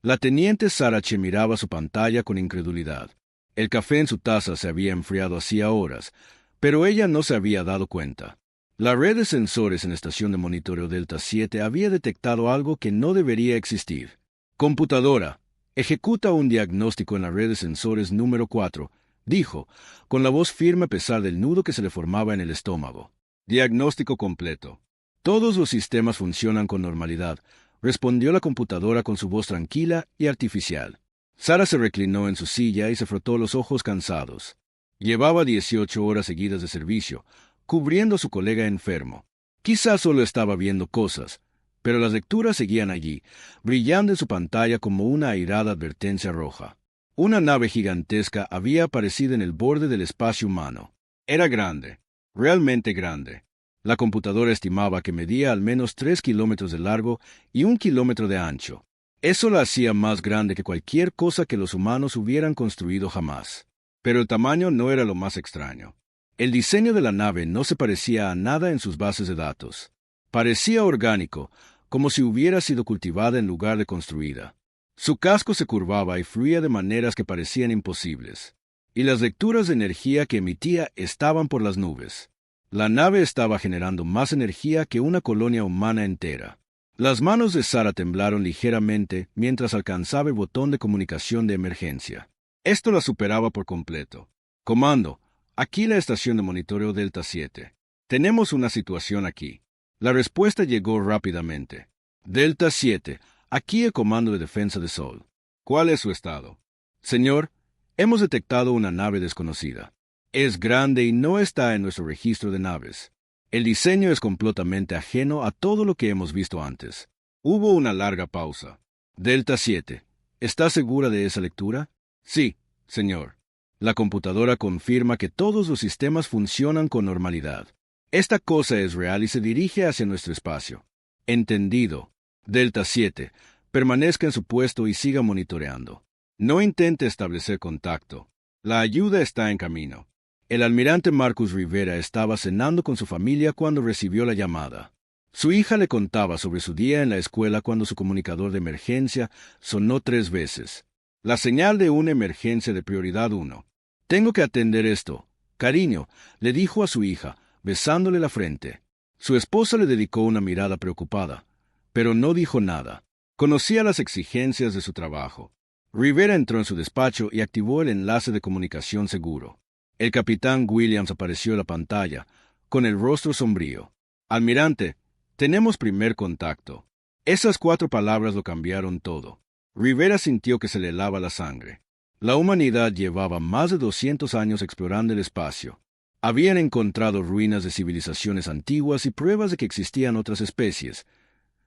La teniente Sarache miraba su pantalla con incredulidad. El café en su taza se había enfriado hacía horas, pero ella no se había dado cuenta. La red de sensores en la estación de monitoreo Delta 7 había detectado algo que no debería existir. Computadora, ejecuta un diagnóstico en la red de sensores número 4, dijo, con la voz firme a pesar del nudo que se le formaba en el estómago. Diagnóstico completo. Todos los sistemas funcionan con normalidad, respondió la computadora con su voz tranquila y artificial. Sara se reclinó en su silla y se frotó los ojos cansados. Llevaba 18 horas seguidas de servicio, cubriendo a su colega enfermo. Quizás solo estaba viendo cosas, pero las lecturas seguían allí, brillando en su pantalla como una airada advertencia roja. Una nave gigantesca había aparecido en el borde del espacio humano. Era grande, realmente grande. La computadora estimaba que medía al menos 3 kilómetros de largo y 1 kilómetro de ancho. Eso la hacía más grande que cualquier cosa que los humanos hubieran construido jamás. Pero el tamaño no era lo más extraño. El diseño de la nave no se parecía a nada en sus bases de datos. Parecía orgánico, como si hubiera sido cultivada en lugar de construida. Su casco se curvaba y fluía de maneras que parecían imposibles. Y las lecturas de energía que emitía estaban por las nubes. La nave estaba generando más energía que una colonia humana entera. Las manos de Sara temblaron ligeramente mientras alcanzaba el botón de comunicación de emergencia. Esto la superaba por completo. Comando, aquí la estación de monitoreo Delta 7. Tenemos una situación aquí. La respuesta llegó rápidamente. Delta 7, aquí el comando de defensa de Sol. ¿Cuál es su estado? Señor, hemos detectado una nave desconocida. Es grande y no está en nuestro registro de naves. El diseño es completamente ajeno a todo lo que hemos visto antes. Hubo una larga pausa. Delta 7, ¿está segura de esa lectura? Sí, señor. La computadora confirma que todos los sistemas funcionan con normalidad. Esta cosa es real y se dirige hacia nuestro espacio. Entendido. Delta 7, permanezca en su puesto y siga monitoreando. No intente establecer contacto. La ayuda está en camino. El almirante Marcus Rivera estaba cenando con su familia cuando recibió la llamada. Su hija le contaba sobre su día en la escuela cuando su comunicador de emergencia sonó 3 veces. La señal de una emergencia de prioridad 1. Tengo que atender esto. Cariño, le dijo a su hija, besándole la frente. Su esposa le dedicó una mirada preocupada, pero no dijo nada. Conocía las exigencias de su trabajo. Rivera entró en su despacho y activó el enlace de comunicación seguro. El capitán Williams apareció en la pantalla, con el rostro sombrío. Almirante, tenemos primer contacto. Esas 4 palabras lo cambiaron todo. Rivera sintió que se le helaba la sangre. La humanidad llevaba más de 200 años explorando el espacio. Habían encontrado ruinas de civilizaciones antiguas y pruebas de que existían otras especies,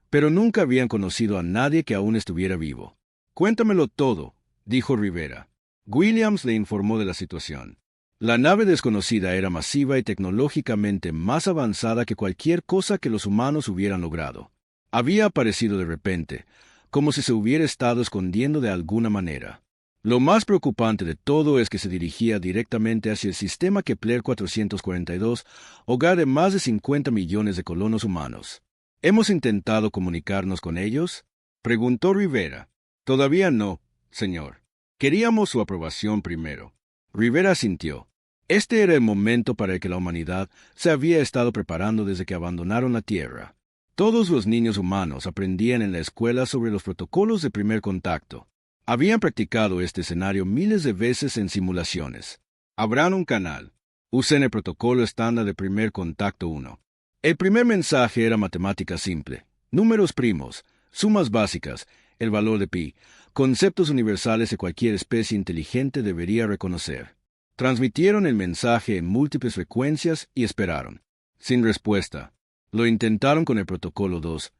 pero nunca habían conocido a nadie que aún estuviera vivo. Cuéntamelo todo, dijo Rivera. Williams le informó de la situación. La nave desconocida era masiva y tecnológicamente más avanzada que cualquier cosa que los humanos hubieran logrado. Había aparecido de repente, como si se hubiera estado escondiendo de alguna manera. Lo más preocupante de todo es que se dirigía directamente hacia el sistema Kepler 442, hogar de más de 50 millones de colonos humanos. ¿Hemos intentado comunicarnos con ellos?, preguntó Rivera. Todavía no, señor. Queríamos su aprobación primero. Rivera asintió. Este era el momento para el que la humanidad se había estado preparando desde que abandonaron la Tierra. Todos los niños humanos aprendían en la escuela sobre los protocolos de primer contacto. Habían practicado este escenario miles de veces en simulaciones. Abran un canal. Usen el protocolo estándar de primer contacto 1. El primer mensaje era matemática simple. Números primos, sumas básicas, el valor de pi, conceptos universales que cualquier especie inteligente debería reconocer. Transmitieron el mensaje en múltiples frecuencias y esperaron. Sin respuesta. Lo intentaron con el protocolo 2.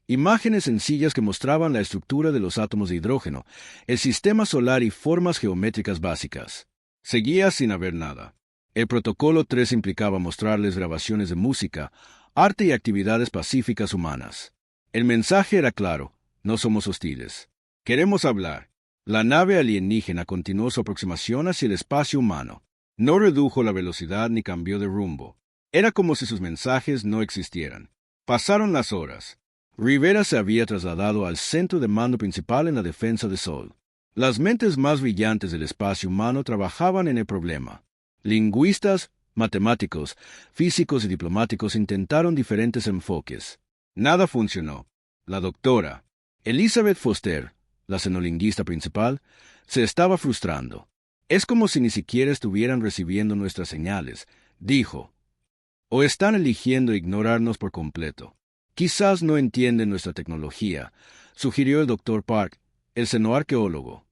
Imágenes sencillas que mostraban la estructura de los átomos de hidrógeno, el sistema solar y formas geométricas básicas. Seguía sin haber nada. El protocolo 3 implicaba mostrarles grabaciones de música, arte y actividades pacíficas humanas. El mensaje era claro: no somos hostiles. Queremos hablar. La nave alienígena continuó su aproximación hacia el espacio humano. No redujo la velocidad ni cambió de rumbo. Era como si sus mensajes no existieran. Pasaron las horas. Rivera se había trasladado al centro de mando principal en la defensa de Sol. Las mentes más brillantes del espacio humano trabajaban en el problema. Lingüistas, matemáticos, físicos y diplomáticos intentaron diferentes enfoques. Nada funcionó. La doctora Elizabeth Foster, la xenolingüista principal, se estaba frustrando. Es como si ni siquiera estuvieran recibiendo nuestras señales, dijo. O están eligiendo ignorarnos por completo. Quizás no entienden nuestra tecnología, sugirió el Dr. Park, el xenoarqueólogo.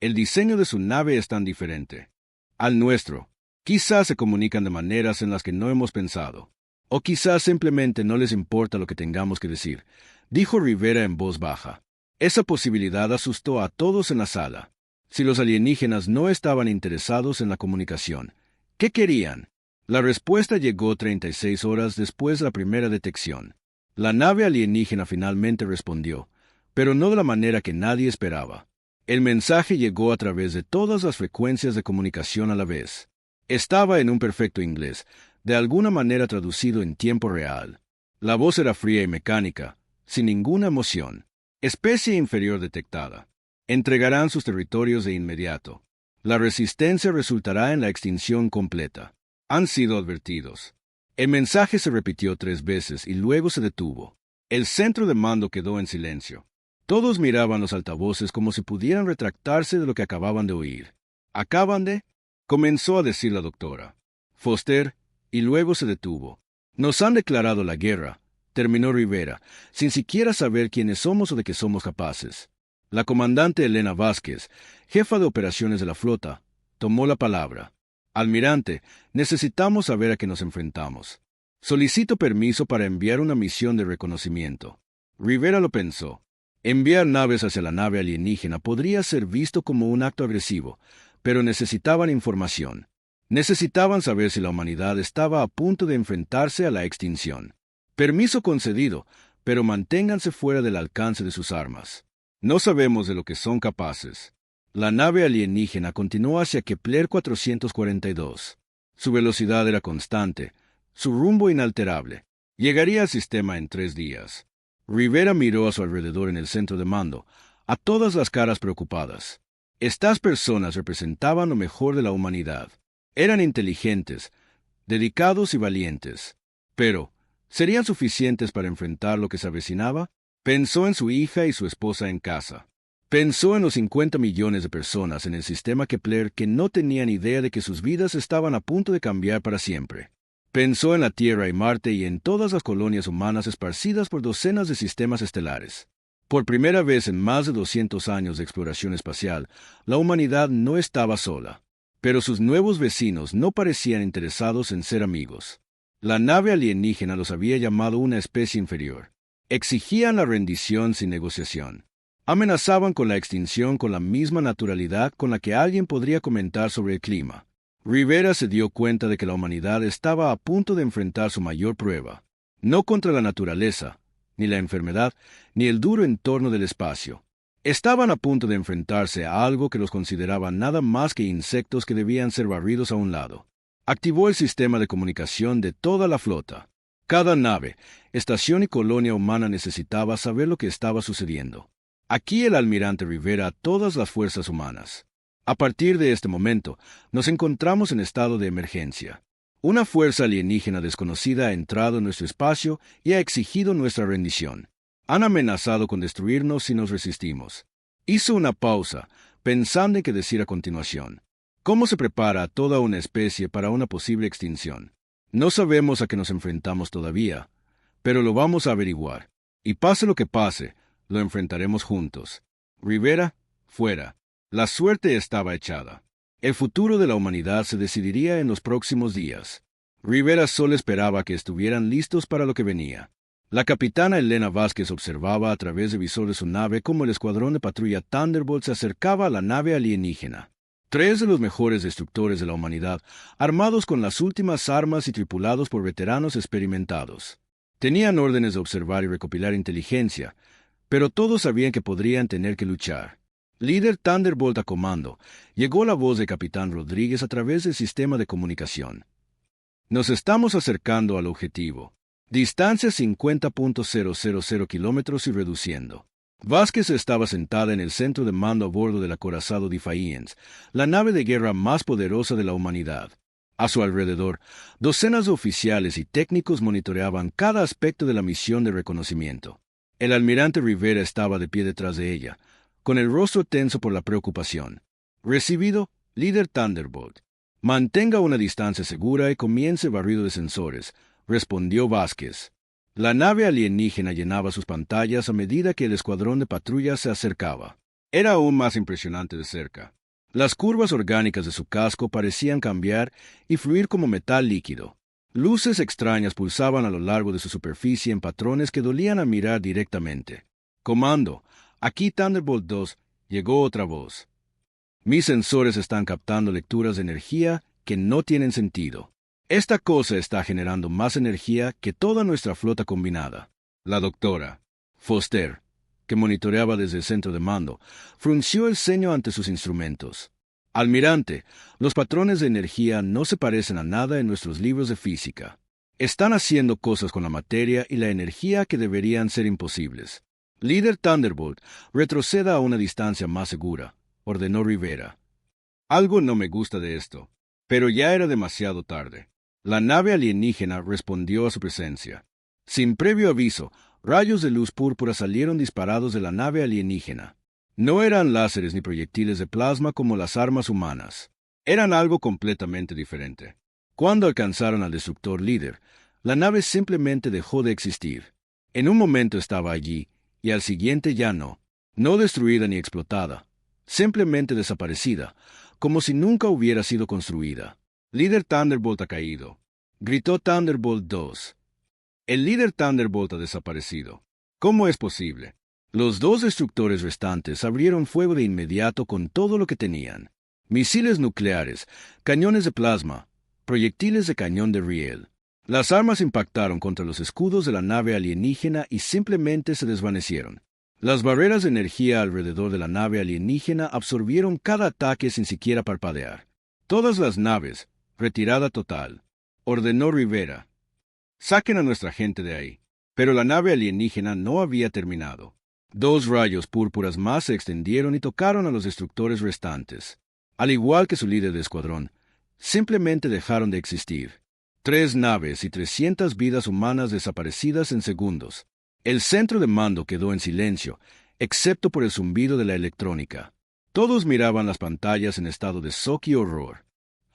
El diseño de su nave es tan diferente al nuestro. Quizás se comunican de maneras en las que no hemos pensado. O quizás simplemente no les importa lo que tengamos que decir, dijo Rivera en voz baja. Esa posibilidad asustó a todos en la sala. Si los alienígenas no estaban interesados en la comunicación, ¿qué querían? La respuesta llegó 36 horas después de la primera detección. La nave alienígena finalmente respondió, pero no de la manera que nadie esperaba. El mensaje llegó a través de todas las frecuencias de comunicación a la vez. Estaba en un perfecto inglés, de alguna manera traducido en tiempo real. La voz era fría y mecánica, sin ninguna emoción. Especie inferior detectada. Entregarán sus territorios de inmediato. La resistencia resultará en la extinción completa. Han sido advertidos. El mensaje se repitió 3 veces y luego se detuvo. El centro de mando quedó en silencio. Todos miraban los altavoces como si pudieran retractarse de lo que acababan de oír. ¿Acaban de? Comenzó a decir la doctora Foster, y luego se detuvo. Nos han declarado la guerra, terminó Rivera, sin siquiera saber quiénes somos o de qué somos capaces. La comandante Elena Vázquez, jefa de operaciones de la flota, tomó la palabra. Almirante, necesitamos saber a qué nos enfrentamos. Solicito permiso para enviar una misión de reconocimiento. Rivera lo pensó. Enviar naves hacia la nave alienígena podría ser visto como un acto agresivo, pero necesitaban información. Necesitaban saber si la humanidad estaba a punto de enfrentarse a la extinción. Permiso concedido, pero manténganse fuera del alcance de sus armas. No sabemos de lo que son capaces. La nave alienígena continuó hacia Kepler 442. Su velocidad era constante, su rumbo inalterable. Llegaría al sistema en 3 días. Rivera miró a su alrededor en el centro de mando, a todas las caras preocupadas. Estas personas representaban lo mejor de la humanidad. Eran inteligentes, dedicados y valientes. Pero, ¿serían suficientes para enfrentar lo que se avecinaba? Pensó en su hija y su esposa en casa. Pensó en los 50 millones de personas en el sistema Kepler que no tenían idea de que sus vidas estaban a punto de cambiar para siempre. Pensó en la Tierra y Marte y en todas las colonias humanas esparcidas por docenas de sistemas estelares. Por primera vez en más de 200 años de exploración espacial, la humanidad no estaba sola. Pero sus nuevos vecinos no parecían interesados en ser amigos. La nave alienígena los había llamado una especie inferior. Exigían la rendición sin negociación. Amenazaban con la extinción con la misma naturalidad con la que alguien podría comentar sobre el clima. Rivera se dio cuenta de que la humanidad estaba a punto de enfrentar su mayor prueba. No contra la naturaleza, ni la enfermedad, ni el duro entorno del espacio. Estaban a punto de enfrentarse a algo que los consideraba nada más que insectos que debían ser barridos a un lado. Activó el sistema de comunicación de toda la flota. Cada nave, estación y colonia humana necesitaba saber lo que estaba sucediendo. Aquí el almirante Rivera a todas las fuerzas humanas. A partir de este momento, nos encontramos en estado de emergencia. Una fuerza alienígena desconocida ha entrado en nuestro espacio y ha exigido nuestra rendición. Han amenazado con destruirnos si nos resistimos. Hizo una pausa, pensando en qué decir a continuación. ¿Cómo se prepara a toda una especie para una posible extinción? No sabemos a qué nos enfrentamos todavía, pero lo vamos a averiguar. Y pase lo que pase, lo enfrentaremos juntos. Rivera, fuera. La suerte estaba echada. El futuro de la humanidad se decidiría en los próximos días. Rivera solo esperaba que estuvieran listos para lo que venía. La capitana Elena Vázquez observaba a través del visor de su nave cómo el escuadrón de patrulla Thunderbolt se acercaba a la nave alienígena. 3 de los mejores destructores de la humanidad, armados con las últimas armas y tripulados por veteranos experimentados. Tenían órdenes de observar y recopilar inteligencia, pero todos sabían que podrían tener que luchar. Líder Thunderbolt a comando, llegó la voz de Capitán Rodríguez a través del sistema de comunicación. Nos estamos acercando al objetivo. Distancia 50.000 kilómetros y reduciendo. Vázquez estaba sentada en el centro de mando a bordo del acorazado Defiance, la nave de guerra más poderosa de la humanidad. A su alrededor, docenas de oficiales y técnicos monitoreaban cada aspecto de la misión de reconocimiento. El almirante Rivera estaba de pie detrás de ella, con el rostro tenso por la preocupación. Recibido, líder Thunderbolt. Mantenga una distancia segura y comience barrido de sensores, respondió Vázquez. La nave alienígena llenaba sus pantallas a medida que el escuadrón de patrulla se acercaba. Era aún más impresionante de cerca. Las curvas orgánicas de su casco parecían cambiar y fluir como metal líquido. Luces extrañas pulsaban a lo largo de su superficie en patrones que dolían a mirar directamente. Comando, aquí Thunderbolt 2, llegó otra voz. Mis sensores están captando lecturas de energía que no tienen sentido. Esta cosa está generando más energía que toda nuestra flota combinada. La doctora Foster, que monitoreaba desde el centro de mando, frunció el ceño ante sus instrumentos. Almirante, los patrones de energía no se parecen a nada en nuestros libros de física. Están haciendo cosas con la materia y la energía que deberían ser imposibles. Líder Thunderbolt, retroceda a una distancia más segura, ordenó Rivera. Algo no me gusta de esto, pero ya era demasiado tarde. La nave alienígena respondió a su presencia. Sin previo aviso, rayos de luz púrpura salieron disparados de la nave alienígena. No eran láseres ni proyectiles de plasma como las armas humanas. Eran algo completamente diferente. Cuando alcanzaron al destructor líder, la nave simplemente dejó de existir. En un momento estaba allí, y al siguiente ya no. No destruida ni explotada. Simplemente desaparecida, como si nunca hubiera sido construida. Líder Thunderbolt ha caído, gritó Thunderbolt 2. El líder Thunderbolt ha desaparecido. ¿Cómo es posible? Los dos destructores restantes abrieron fuego de inmediato con todo lo que tenían. Misiles nucleares, cañones de plasma, proyectiles de cañón de riel. Las armas impactaron contra los escudos de la nave alienígena y simplemente se desvanecieron. Las barreras de energía alrededor de la nave alienígena absorbieron cada ataque sin siquiera parpadear. Todas las naves, retirada total, ordenó Rivera. Saquen a nuestra gente de ahí. Pero la nave alienígena no había terminado. Dos rayos púrpuras más se extendieron y tocaron a los destructores restantes. Al igual que su líder de escuadrón, simplemente dejaron de existir. 3 naves y 300 vidas humanas desaparecidas en segundos. El centro de mando quedó en silencio, excepto por el zumbido de la electrónica. Todos miraban las pantallas en estado de shock y horror.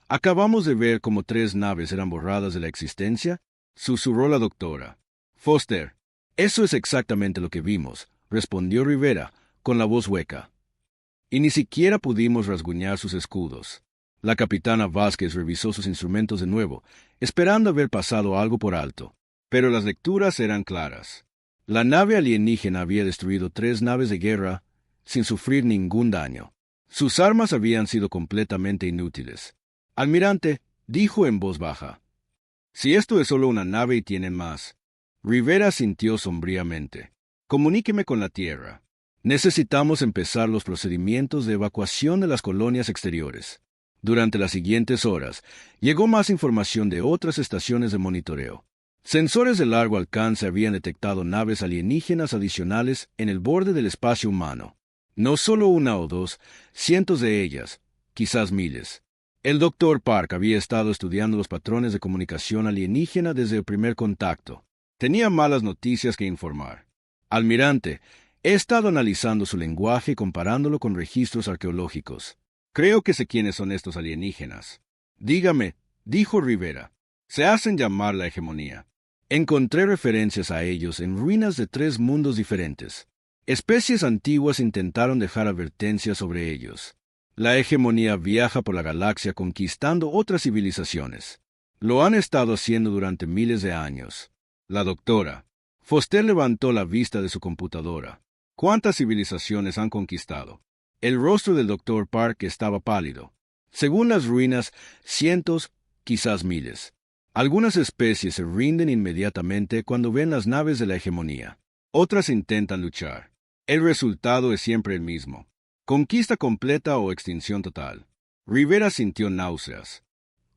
Acabamos de ver cómo 3 naves eran borradas de la existencia, susurró la doctora. Foster, eso es exactamente lo que vimos, respondió Rivera, con la voz hueca. Y ni siquiera pudimos rasguñar sus escudos. La capitana Vázquez revisó sus instrumentos de nuevo, esperando haber pasado algo por alto. Pero las lecturas eran claras. La nave alienígena había destruido 3 naves de guerra sin sufrir ningún daño. Sus armas habían sido completamente inútiles. Almirante, dijo en voz baja. Si esto es solo una nave y tienen más. Rivera sintió sombríamente. Comuníqueme con la Tierra. Necesitamos empezar los procedimientos de evacuación de las colonias exteriores. Durante las siguientes horas, llegó más información de otras estaciones de monitoreo. Sensores de largo alcance habían detectado naves alienígenas adicionales en el borde del espacio humano. No solo una o dos, cientos de ellas, quizás miles. El Dr. Park había estado estudiando los patrones de comunicación alienígena desde el primer contacto. Tenía malas noticias que informar. Almirante, he estado analizando su lenguaje y comparándolo con registros arqueológicos. Creo que sé quiénes son estos alienígenas. Dígame, dijo Rivera. Se hacen llamar la hegemonía. Encontré referencias a ellos en ruinas de 3 mundos diferentes. Especies antiguas intentaron dejar advertencias sobre ellos. La hegemonía viaja por la galaxia conquistando otras civilizaciones. Lo han estado haciendo durante miles de años. La doctora Foster levantó la vista de su computadora. ¿Cuántas civilizaciones han conquistado? El rostro del Dr. Park estaba pálido. Según las ruinas, cientos, quizás miles. Algunas especies se rinden inmediatamente cuando ven las naves de la hegemonía. Otras intentan luchar. El resultado es siempre el mismo. Conquista completa o extinción total. Rivera sintió náuseas.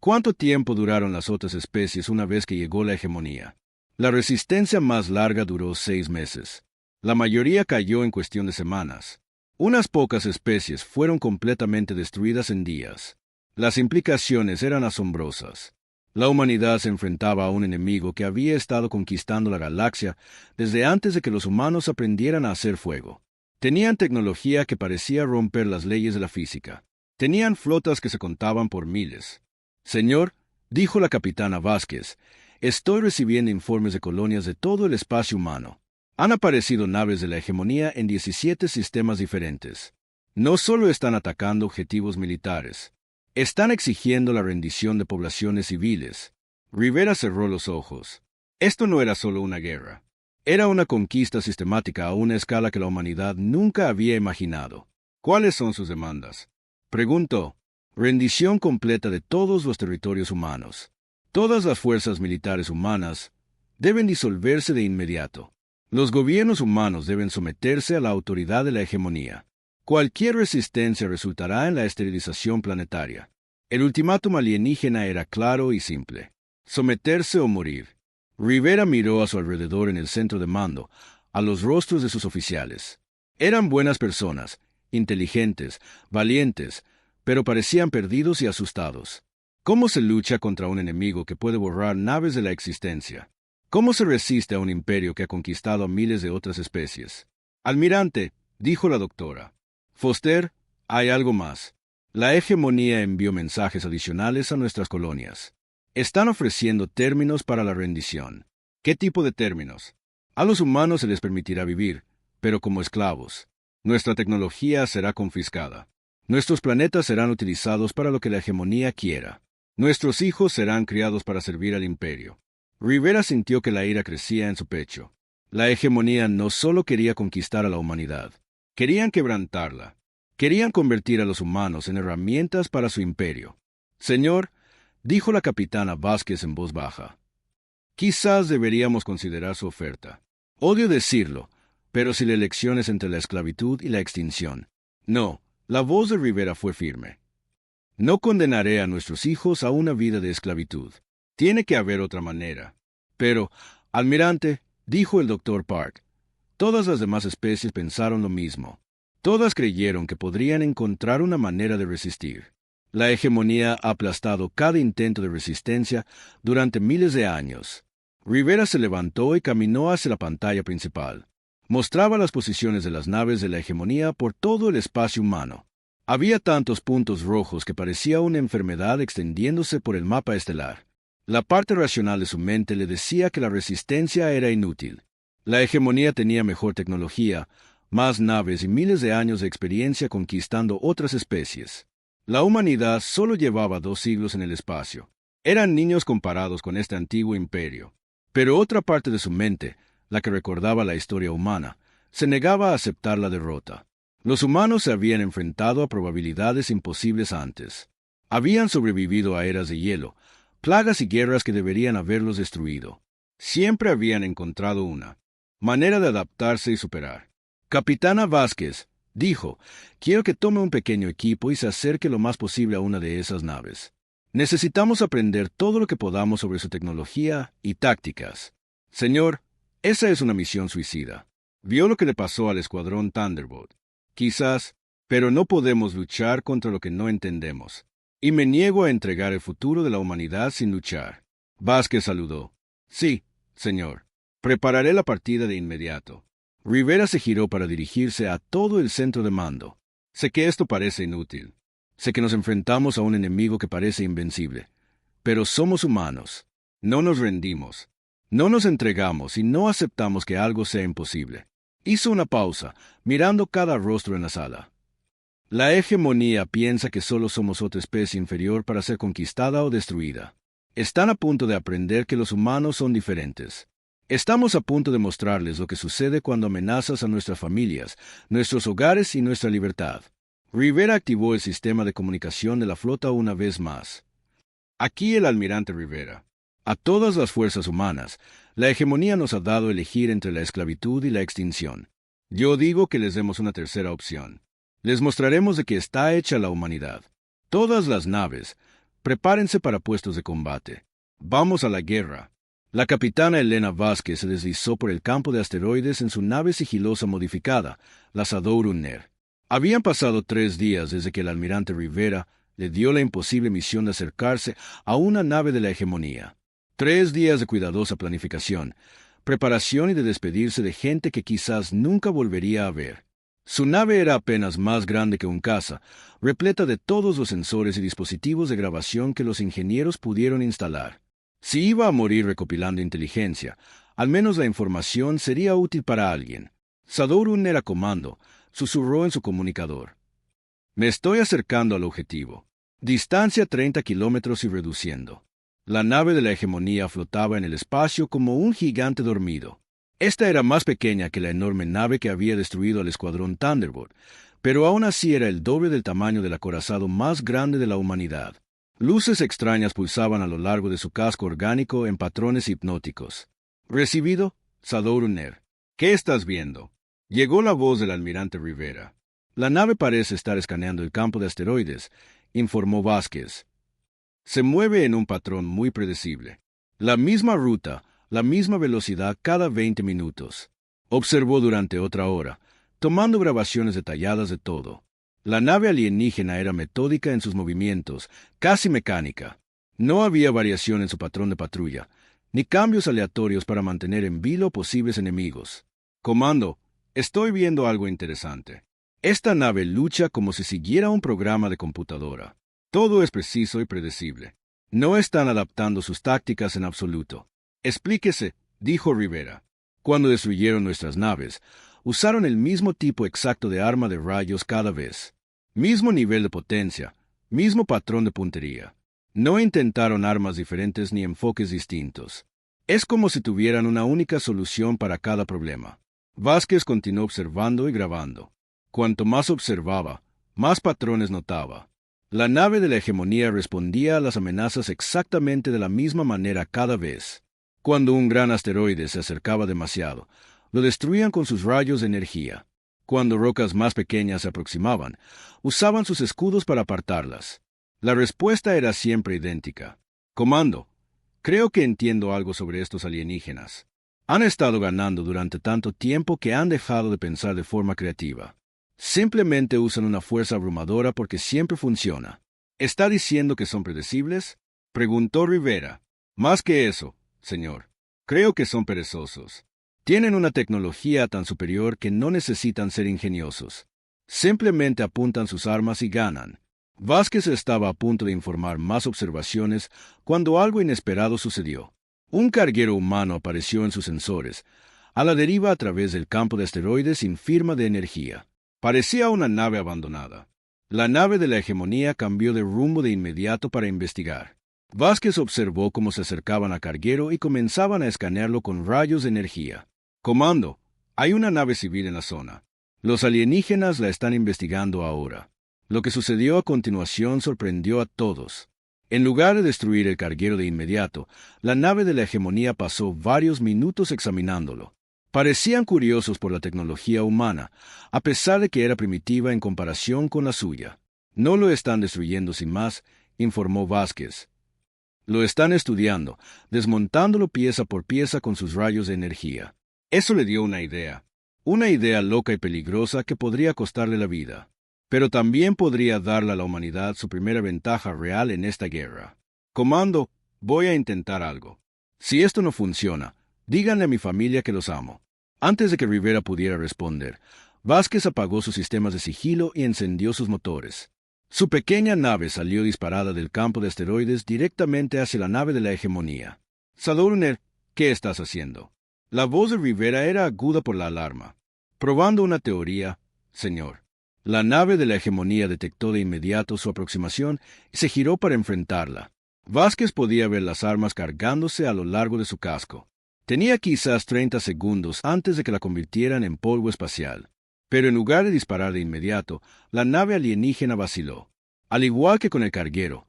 ¿Cuánto tiempo duraron las otras especies una vez que llegó la hegemonía? La resistencia más larga duró 6 meses. La mayoría cayó en cuestión de semanas. Unas pocas especies fueron completamente destruidas en días. Las implicaciones eran asombrosas. La humanidad se enfrentaba a un enemigo que había estado conquistando la galaxia desde antes de que los humanos aprendieran a hacer fuego. Tenían tecnología que parecía romper las leyes de la física. Tenían flotas que se contaban por miles. Señor, dijo la capitana Vázquez, estoy recibiendo informes de colonias de todo el espacio humano. Han aparecido naves de la hegemonía en 17 sistemas diferentes. No solo están atacando objetivos militares, están exigiendo la rendición de poblaciones civiles. Rivera cerró los ojos. Esto no era solo una guerra. Era una conquista sistemática a una escala que la humanidad nunca había imaginado. ¿Cuáles son sus demandas? Preguntó. Rendición completa de todos los territorios humanos. Todas las fuerzas militares humanas deben disolverse de inmediato. Los gobiernos humanos deben someterse a la autoridad de la hegemonía. Cualquier resistencia resultará en la esterilización planetaria. El ultimátum alienígena era claro y simple. Someterse o morir. Rivera miró a su alrededor en el centro de mando, a los rostros de sus oficiales. Eran buenas personas, inteligentes, valientes, pero parecían perdidos y asustados. ¿Cómo se lucha contra un enemigo que puede borrar naves de la existencia? ¿Cómo se resiste a un imperio que ha conquistado a miles de otras especies? Almirante, dijo la doctora. Foster, hay algo más. La hegemonía envió mensajes adicionales a nuestras colonias. Están ofreciendo términos para la rendición. ¿Qué tipo de términos? A los humanos se les permitirá vivir, pero como esclavos. Nuestra tecnología será confiscada. Nuestros planetas serán utilizados para lo que la hegemonía quiera. Nuestros hijos serán criados para servir al imperio. Rivera sintió que la ira crecía en su pecho. La hegemonía no solo quería conquistar a la humanidad, querían quebrantarla. Querían convertir a los humanos en herramientas para su imperio. Señor, dijo la capitana Vázquez en voz baja, quizás deberíamos considerar su oferta. Odio decirlo, pero si la elección es entre la esclavitud y la extinción. No, la voz de Rivera fue firme. No condenaré a nuestros hijos a una vida de esclavitud. Tiene que haber otra manera. Pero, almirante, dijo el doctor Park, todas las demás especies pensaron lo mismo. Todas creyeron que podrían encontrar una manera de resistir. La hegemonía ha aplastado cada intento de resistencia durante miles de años. Rivera se levantó y caminó hacia la pantalla principal. Mostraba las posiciones de las naves de la hegemonía por todo el espacio humano. Había tantos puntos rojos que parecía una enfermedad extendiéndose por el mapa estelar. La parte racional de su mente le decía que la resistencia era inútil. La hegemonía tenía mejor tecnología, más naves y miles de años de experiencia conquistando otras especies. La humanidad solo llevaba 2 siglos en el espacio. Eran niños comparados con este antiguo imperio. Pero otra parte de su mente, la que recordaba la historia humana, se negaba a aceptar la derrota. Los humanos se habían enfrentado a probabilidades imposibles antes. Habían sobrevivido a eras de hielo, plagas y guerras que deberían haberlos destruido. Siempre habían encontrado una manera de adaptarse y superar. Capitana Vázquez, dijo, quiero que tome un pequeño equipo y se acerque lo más posible a una de esas naves. Necesitamos aprender todo lo que podamos sobre su tecnología y tácticas. Señor, esa es una misión suicida. Vio lo que le pasó al escuadrón Thunderbolt. Quizás, pero no podemos luchar contra lo que no entendemos. Y me niego a entregar el futuro de la humanidad sin luchar. Vázquez saludó. Sí, señor. Prepararé la partida de inmediato. Rivera se giró para dirigirse a todo el centro de mando. Sé que esto parece inútil. Sé que nos enfrentamos a un enemigo que parece invencible. Pero somos humanos. No nos rendimos. No nos entregamos y no aceptamos que algo sea imposible. Hizo una pausa, mirando cada rostro en la sala. La hegemonía piensa que solo somos otra especie inferior para ser conquistada o destruida. Están a punto de aprender que los humanos son diferentes. Estamos a punto de mostrarles lo que sucede cuando amenazas a nuestras familias, nuestros hogares y nuestra libertad. Rivera activó el sistema de comunicación de la flota una vez más. Aquí el almirante Rivera. A todas las fuerzas humanas, la hegemonía nos ha dado a elegir entre la esclavitud y la extinción. Yo digo que les demos una tercera opción. Les mostraremos de qué está hecha la humanidad. Todas las naves, prepárense para puestos de combate. Vamos a la guerra. La capitana Elena Vázquez se deslizó por el campo de asteroides en su nave sigilosa modificada, la Sador-Unner. Habían pasado 3 días desde que el almirante Rivera le dio la imposible misión de acercarse a una nave de la hegemonía. 3 días de cuidadosa planificación, preparación y de despedirse de gente que quizás nunca volvería a ver. Su nave era apenas más grande que un caza, repleta de todos los sensores y dispositivos de grabación que los ingenieros pudieron instalar. Si iba a morir recopilando inteligencia, al menos la información sería útil para alguien. Sador-Unner a comando susurró en su comunicador. Me estoy acercando al objetivo. Distancia 30 kilómetros y reduciendo. La nave de la hegemonía flotaba en el espacio como un gigante dormido. Esta era más pequeña que la enorme nave que había destruido al escuadrón Thunderbolt, pero aún así era el doble del tamaño del acorazado más grande de la humanidad. Luces extrañas pulsaban a lo largo de su casco orgánico en patrones hipnóticos. ¿Recibido? Sador-Unner. ¿Qué estás viendo? Llegó la voz del almirante Rivera. La nave parece estar escaneando el campo de asteroides, informó Vázquez. Se mueve en un patrón muy predecible. La misma ruta, la misma velocidad cada 20 minutos. Observó durante otra hora, tomando grabaciones detalladas de todo. La nave alienígena era metódica en sus movimientos, casi mecánica. No había variación en su patrón de patrulla, ni cambios aleatorios para mantener en vilo posibles enemigos. Comando, estoy viendo algo interesante. Esta nave lucha como si siguiera un programa de computadora. Todo es preciso y predecible. No están adaptando sus tácticas en absoluto. Explíquese, dijo Rivera. Cuando destruyeron nuestras naves, usaron el mismo tipo exacto de arma de rayos cada vez. Mismo nivel de potencia, mismo patrón de puntería. No intentaron armas diferentes ni enfoques distintos. Es como si tuvieran una única solución para cada problema. Vázquez continuó observando y grabando. Cuanto más observaba, más patrones notaba. La nave de la hegemonía respondía a las amenazas exactamente de la misma manera cada vez. Cuando un gran asteroide se acercaba demasiado, lo destruían con sus rayos de energía. Cuando rocas más pequeñas se aproximaban, usaban sus escudos para apartarlas. La respuesta era siempre idéntica. Comando, creo que entiendo algo sobre estos alienígenas. Han estado ganando durante tanto tiempo que han dejado de pensar de forma creativa. Simplemente usan una fuerza abrumadora porque siempre funciona. ¿Está diciendo que son predecibles? Preguntó Rivera. Más que eso, señor. Creo que son perezosos. Tienen una tecnología tan superior que no necesitan ser ingeniosos. Simplemente apuntan sus armas y ganan. Vázquez estaba a punto de informar más observaciones cuando algo inesperado sucedió. Un carguero humano apareció en sus sensores, a la deriva a través del campo de asteroides sin firma de energía. Parecía una nave abandonada. La nave de la hegemonía cambió de rumbo de inmediato para investigar. Vázquez observó cómo se acercaban a carguero y comenzaban a escanearlo con rayos de energía. Comando, hay una nave civil en la zona. Los alienígenas la están investigando ahora. Lo que sucedió a continuación sorprendió a todos. En lugar de destruir el carguero de inmediato, la nave de la hegemonía pasó varios minutos examinándolo. Parecían curiosos por la tecnología humana, a pesar de que era primitiva en comparación con la suya. No lo están destruyendo sin más, informó Vázquez. Lo están estudiando, desmontándolo pieza por pieza con sus rayos de energía. Eso le dio una idea loca y peligrosa que podría costarle la vida, pero también podría darle a la humanidad su primera ventaja real en esta guerra. Comando, voy a intentar algo. Si esto no funciona, díganle a mi familia que los amo. Antes de que Rivera pudiera responder, Vázquez apagó sus sistemas de sigilo y encendió sus motores. Su pequeña nave salió disparada del campo de asteroides directamente hacia la nave de la hegemonía. Sador-Unner, ¿qué estás haciendo? La voz de Rivera era aguda por la alarma. Probando una teoría, señor. La nave de la hegemonía detectó de inmediato su aproximación y se giró para enfrentarla. Vázquez podía ver las armas cargándose a lo largo de su casco. Tenía quizás 30 segundos antes de que la convirtieran en polvo espacial. Pero en lugar de disparar de inmediato, la nave alienígena vaciló. Al igual que con el carguero,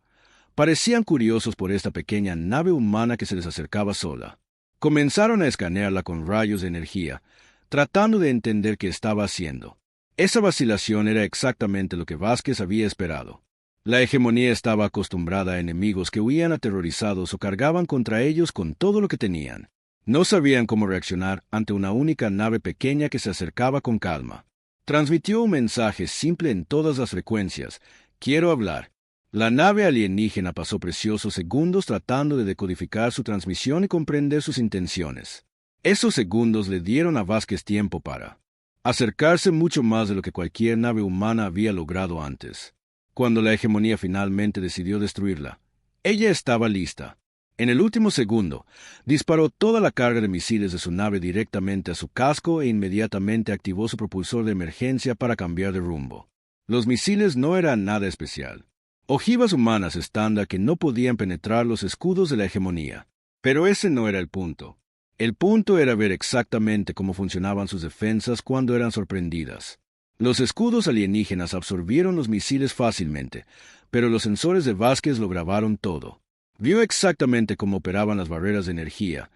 parecían curiosos por esta pequeña nave humana que se les acercaba sola. Comenzaron a escanearla con rayos de energía, tratando de entender qué estaba haciendo. Esa vacilación era exactamente lo que Vázquez había esperado. La hegemonía estaba acostumbrada a enemigos que huían aterrorizados o cargaban contra ellos con todo lo que tenían. No sabían cómo reaccionar ante una única nave pequeña que se acercaba con calma. Transmitió un mensaje simple en todas las frecuencias: quiero hablar. La nave alienígena pasó preciosos segundos tratando de decodificar su transmisión y comprender sus intenciones. Esos segundos le dieron a Vázquez tiempo para acercarse mucho más de lo que cualquier nave humana había logrado antes. Cuando la hegemonía finalmente decidió destruirla, ella estaba lista. En el último segundo, disparó toda la carga de misiles de su nave directamente a su casco e inmediatamente activó su propulsor de emergencia para cambiar de rumbo. Los misiles no eran nada especial. Ojivas humanas estándar que no podían penetrar los escudos de la hegemonía. Pero ese no era el punto. El punto era ver exactamente cómo funcionaban sus defensas cuando eran sorprendidas. Los escudos alienígenas absorbieron los misiles fácilmente, pero los sensores de Vázquez lo grabaron todo. Vio exactamente cómo operaban las barreras de energía,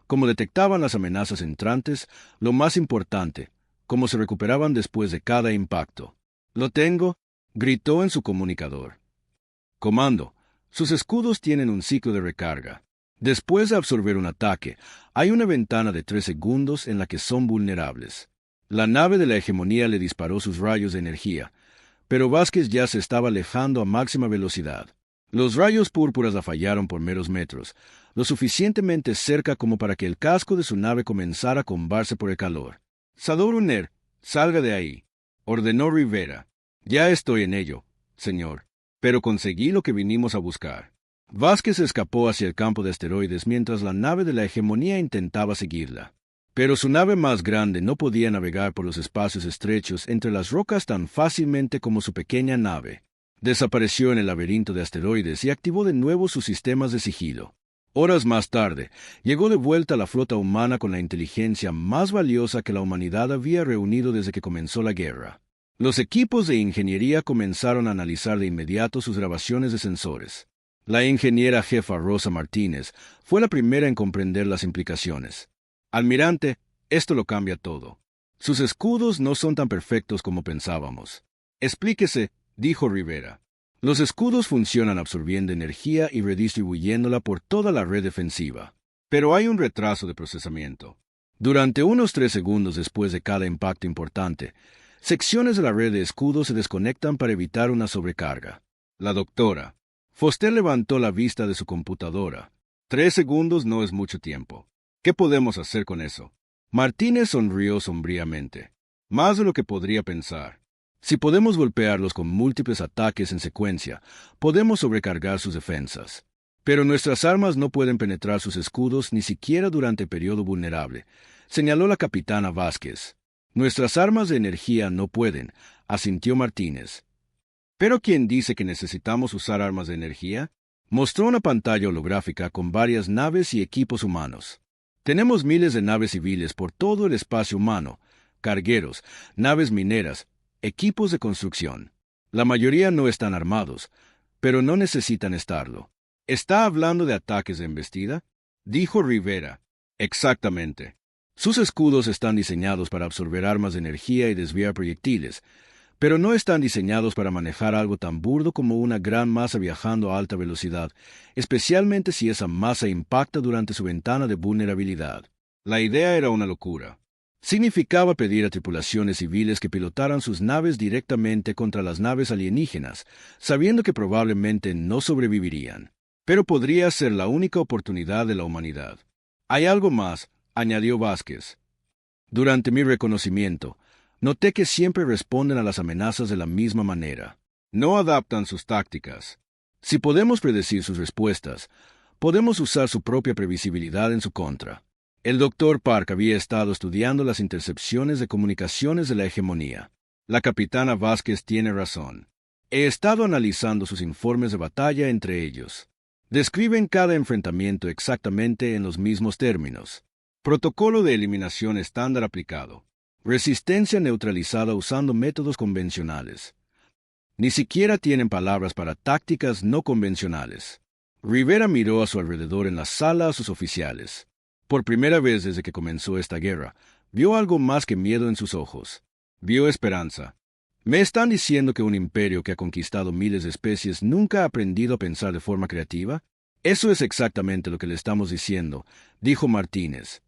cómo detectaban las amenazas entrantes, lo más importante, cómo se recuperaban después de cada impacto. «Lo tengo», gritó en su comunicador. «Comando, sus escudos tienen un ciclo de recarga. Después de absorber un ataque, hay una ventana de 3 segundos en la que son vulnerables». La nave de la hegemonía le disparó sus rayos de energía, pero Vázquez ya se estaba alejando a máxima velocidad. Los rayos púrpuras la fallaron por meros metros, lo suficientemente cerca como para que el casco de su nave comenzara a combarse por el calor. «Sador salga de ahí», ordenó Rivera. «Ya estoy en ello, señor, pero conseguí lo que vinimos a buscar». Vázquez escapó hacia el campo de asteroides mientras la nave de la hegemonía intentaba seguirla. Pero su nave más grande no podía navegar por los espacios estrechos entre las rocas tan fácilmente como su pequeña nave. Desapareció en el laberinto de asteroides y activó de nuevo sus sistemas de sigilo. Horas más tarde, llegó de vuelta a la flota humana con la inteligencia más valiosa que la humanidad había reunido desde que comenzó la guerra. Los equipos de ingeniería comenzaron a analizar de inmediato sus grabaciones de sensores. La ingeniera jefa Rosa Martínez fue la primera en comprender las implicaciones. «Almirante, esto lo cambia todo. Sus escudos no son tan perfectos como pensábamos». «Explíquese», dijo Rivera. «Los escudos funcionan absorbiendo energía y redistribuyéndola por toda la red defensiva. Pero hay un retraso de procesamiento. Durante unos 3 segundos después de cada impacto importante, secciones de la red de escudos se desconectan para evitar una sobrecarga». La doctora Foster levantó la vista de su computadora. 3 segundos no es mucho tiempo. ¿Qué podemos hacer con eso? Martínez sonrió sombríamente. Más de lo que podría pensar. Si podemos golpearlos con múltiples ataques en secuencia, podemos sobrecargar sus defensas. Pero nuestras armas no pueden penetrar sus escudos ni siquiera durante periodo vulnerable, señaló la capitana Vázquez. Nuestras armas de energía no pueden, asintió Martínez. ¿Pero quién dice que necesitamos usar armas de energía? Mostró una pantalla holográfica con varias naves y equipos humanos. Tenemos miles de naves civiles por todo el espacio humano, cargueros, naves mineras, equipos de construcción. La mayoría no están armados, pero no necesitan estarlo. ¿Está hablando de ataques de embestida?, dijo Rivera. Exactamente. Sus escudos están diseñados para absorber armas de energía y desviar proyectiles, pero no están diseñados para manejar algo tan burdo como una gran masa viajando a alta velocidad, especialmente si esa masa impacta durante su ventana de vulnerabilidad. La idea era una locura. Significaba pedir a tripulaciones civiles que pilotaran sus naves directamente contra las naves alienígenas, sabiendo que probablemente no sobrevivirían. Pero podría ser la única oportunidad de la humanidad. Hay algo más, añadió Vázquez. Durante mi reconocimiento, noté que siempre responden a las amenazas de la misma manera. No adaptan sus tácticas. Si podemos predecir sus respuestas, podemos usar su propia previsibilidad en su contra. El Dr. Park había estado estudiando las intercepciones de comunicaciones de la hegemonía. La capitana Vázquez tiene razón. He estado analizando sus informes de batalla entre ellos. Describen cada enfrentamiento exactamente en los mismos términos. Protocolo de eliminación estándar aplicado. Resistencia neutralizada usando métodos convencionales. Ni siquiera tienen palabras para tácticas no convencionales. Rivera miró a su alrededor en la sala a sus oficiales. Por primera vez desde que comenzó esta guerra, vio algo más que miedo en sus ojos. Vio esperanza. ¿Me están diciendo que un imperio que ha conquistado miles de especies nunca ha aprendido a pensar de forma creativa? Eso es exactamente lo que le estamos diciendo, dijo Martínez.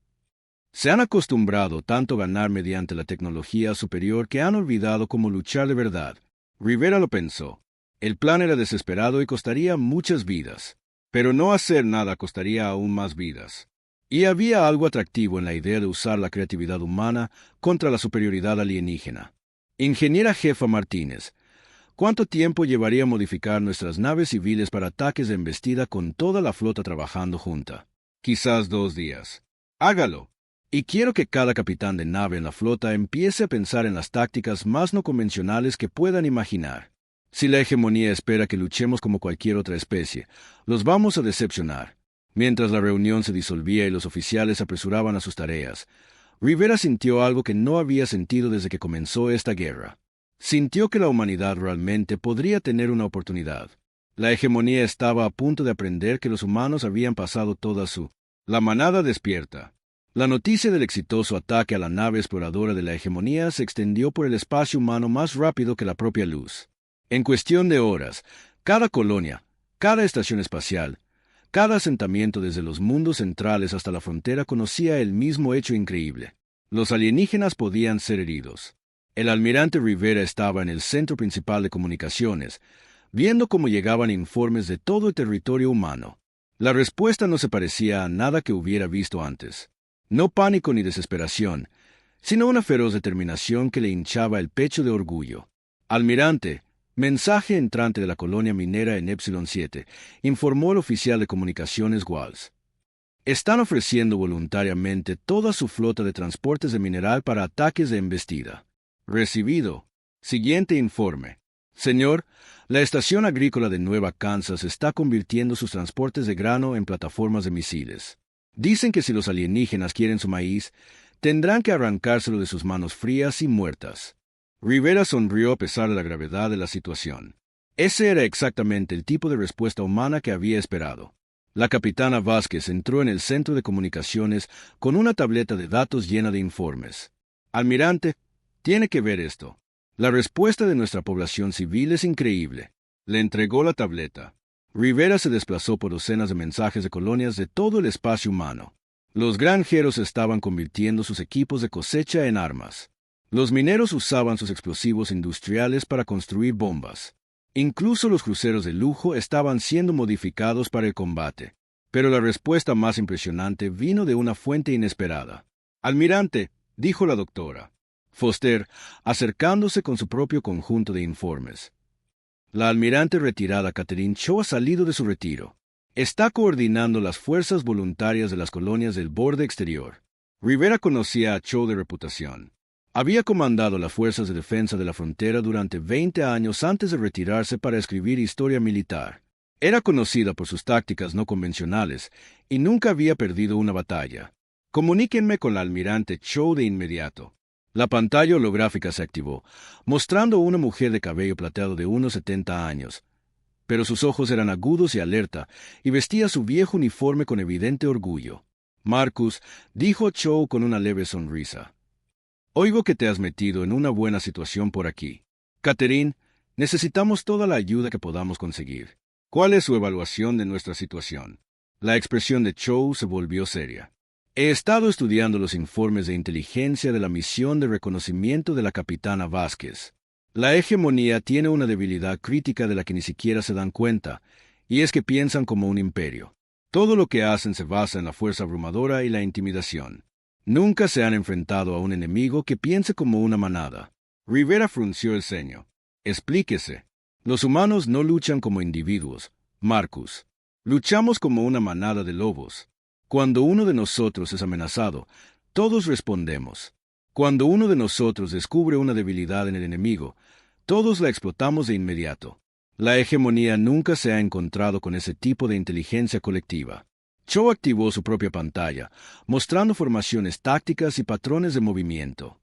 Se han acostumbrado tanto a ganar mediante la tecnología superior que han olvidado cómo luchar de verdad. Rivera lo pensó. El plan era desesperado y costaría muchas vidas. Pero no hacer nada costaría aún más vidas. Y había algo atractivo en la idea de usar la creatividad humana contra la superioridad alienígena. Ingeniera jefa Martínez, ¿cuánto tiempo llevaría modificar nuestras naves civiles para ataques de embestida con toda la flota trabajando junta? Quizás 2 días. Hágalo. Y quiero que cada capitán de nave en la flota empiece a pensar en las tácticas más no convencionales que puedan imaginar. Si la hegemonía espera que luchemos como cualquier otra especie, los vamos a decepcionar. Mientras la reunión se disolvía y los oficiales se apresuraban a sus tareas, Rivera sintió algo que no había sentido desde que comenzó esta guerra. Sintió que la humanidad realmente podría tener una oportunidad. La hegemonía estaba a punto de aprender que los humanos habían pasado toda su... La manada despierta. La noticia del exitoso ataque a la nave exploradora de la hegemonía se extendió por el espacio humano más rápido que la propia luz. En cuestión de horas, cada colonia, cada estación espacial, cada asentamiento desde los mundos centrales hasta la frontera conocía el mismo hecho increíble. Los alienígenas podían ser heridos. El almirante Rivera estaba en el centro principal de comunicaciones, viendo cómo llegaban informes de todo el territorio humano. La respuesta no se parecía a nada que hubiera visto antes. No pánico ni desesperación, sino una feroz determinación que le hinchaba el pecho de orgullo. Almirante, mensaje entrante de la colonia minera en Epsilon 7, informó el oficial de comunicaciones Walls. Están ofreciendo voluntariamente toda su flota de transportes de mineral para ataques de embestida. Recibido. Siguiente informe. Señor, la estación agrícola de Nueva Kansas está convirtiendo sus transportes de grano en plataformas de misiles. Dicen que si los alienígenas quieren su maíz, tendrán que arrancárselo de sus manos frías y muertas. Rivera sonrió a pesar de la gravedad de la situación. Ese era exactamente el tipo de respuesta humana que había esperado. La capitana Vázquez entró en el centro de comunicaciones con una tableta de datos llena de informes. Almirante, tiene que ver esto. La respuesta de nuestra población civil es increíble. Le entregó la tableta. Rivera se desplazó por docenas de mensajes de colonias de todo el espacio humano. Los granjeros estaban convirtiendo sus equipos de cosecha en armas. Los mineros usaban sus explosivos industriales para construir bombas. Incluso los cruceros de lujo estaban siendo modificados para el combate. Pero la respuesta más impresionante vino de una fuente inesperada. Almirante, dijo la doctora Foster, acercándose con su propio conjunto de informes. La almirante retirada Catherine Cho ha salido de su retiro. Está coordinando las fuerzas voluntarias de las colonias del borde exterior. Rivera conocía a Cho de reputación. Había comandado las fuerzas de defensa de la frontera durante 20 años antes de retirarse para escribir historia militar. Era conocida por sus tácticas no convencionales y nunca había perdido una batalla. Comuníquenme con la almirante Cho de inmediato. La pantalla holográfica se activó, mostrando a una mujer de cabello plateado de unos 70 años. Pero sus ojos eran agudos y alerta, y vestía su viejo uniforme con evidente orgullo. Marcus, dijo Cho con una leve sonrisa. Oigo que te has metido en una buena situación por aquí. Catherine, necesitamos toda la ayuda que podamos conseguir. ¿Cuál es su evaluación de nuestra situación? La expresión de Cho se volvió seria. He estado estudiando los informes de inteligencia de la misión de reconocimiento de la capitana Vázquez. La hegemonía tiene una debilidad crítica de la que ni siquiera se dan cuenta, y es que piensan como un imperio. Todo lo que hacen se basa en la fuerza abrumadora y la intimidación. Nunca se han enfrentado a un enemigo que piense como una manada. Rivera frunció el ceño. Explíquese. Los humanos no luchan como individuos, Marcus. Luchamos como una manada de lobos. Cuando uno de nosotros es amenazado, todos respondemos. Cuando uno de nosotros descubre una debilidad en el enemigo, todos la explotamos de inmediato. La hegemonía nunca se ha encontrado con ese tipo de inteligencia colectiva. Cho activó su propia pantalla, mostrando formaciones tácticas y patrones de movimiento.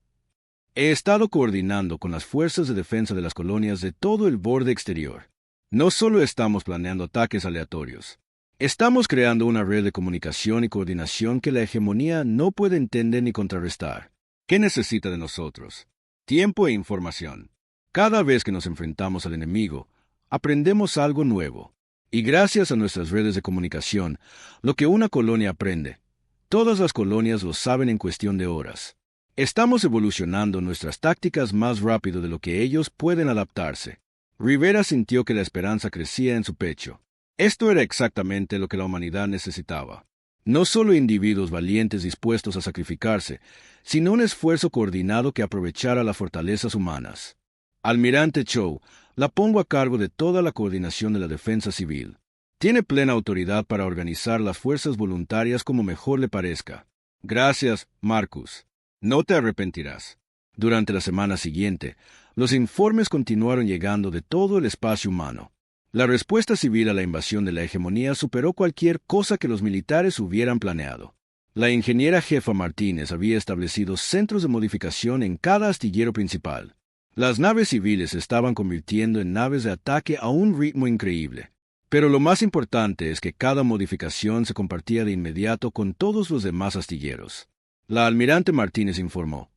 He estado coordinando con las fuerzas de defensa de las colonias de todo el borde exterior. No solo estamos planeando ataques aleatorios. Estamos creando una red de comunicación y coordinación que la hegemonía no puede entender ni contrarrestar. ¿Qué necesita de nosotros? Tiempo e información. Cada vez que nos enfrentamos al enemigo, aprendemos algo nuevo. Y gracias a nuestras redes de comunicación, lo que una colonia aprende, todas las colonias lo saben en cuestión de horas. Estamos evolucionando nuestras tácticas más rápido de lo que ellos pueden adaptarse. Rivera sintió que la esperanza crecía en su pecho. Esto era exactamente lo que la humanidad necesitaba. No solo individuos valientes dispuestos a sacrificarse, sino un esfuerzo coordinado que aprovechara las fortalezas humanas. Almirante Chow, la pongo a cargo de toda la coordinación de la defensa civil. Tiene plena autoridad para organizar las fuerzas voluntarias como mejor le parezca. Gracias, Marcus. No te arrepentirás. Durante la semana siguiente, los informes continuaron llegando de todo el espacio humano. La respuesta civil a la invasión de la hegemonía superó cualquier cosa que los militares hubieran planeado. La ingeniera jefa Martínez había establecido centros de modificación en cada astillero principal. Las naves civiles se estaban convirtiendo en naves de ataque a un ritmo increíble. Pero lo más importante es que cada modificación se compartía de inmediato con todos los demás astilleros. La almirante Martínez informó: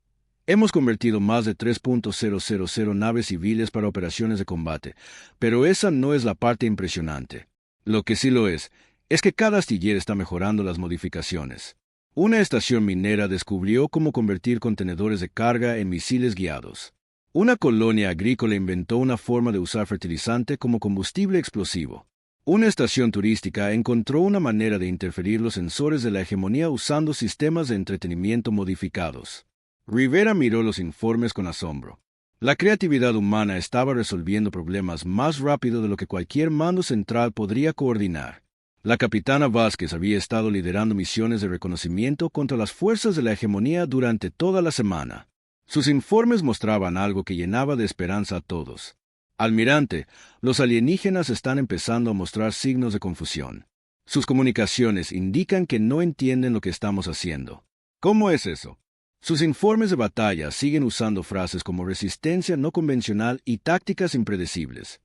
hemos convertido más de 3.000 naves civiles para operaciones de combate, pero esa no es la parte impresionante. Lo que sí lo es que cada astillero está mejorando las modificaciones. Una estación minera descubrió cómo convertir contenedores de carga en misiles guiados. Una colonia agrícola inventó una forma de usar fertilizante como combustible explosivo. Una estación turística encontró una manera de interferir los sensores de la hegemonía usando sistemas de entretenimiento modificados. Rivera miró los informes con asombro. La creatividad humana estaba resolviendo problemas más rápido de lo que cualquier mando central podría coordinar. La capitana Vázquez había estado liderando misiones de reconocimiento contra las fuerzas de la hegemonía durante toda la semana. Sus informes mostraban algo que llenaba de esperanza a todos. Almirante, los alienígenas están empezando a mostrar signos de confusión. Sus comunicaciones indican que no entienden lo que estamos haciendo. ¿Cómo es eso? Sus informes de batalla siguen usando frases como resistencia no convencional y tácticas impredecibles.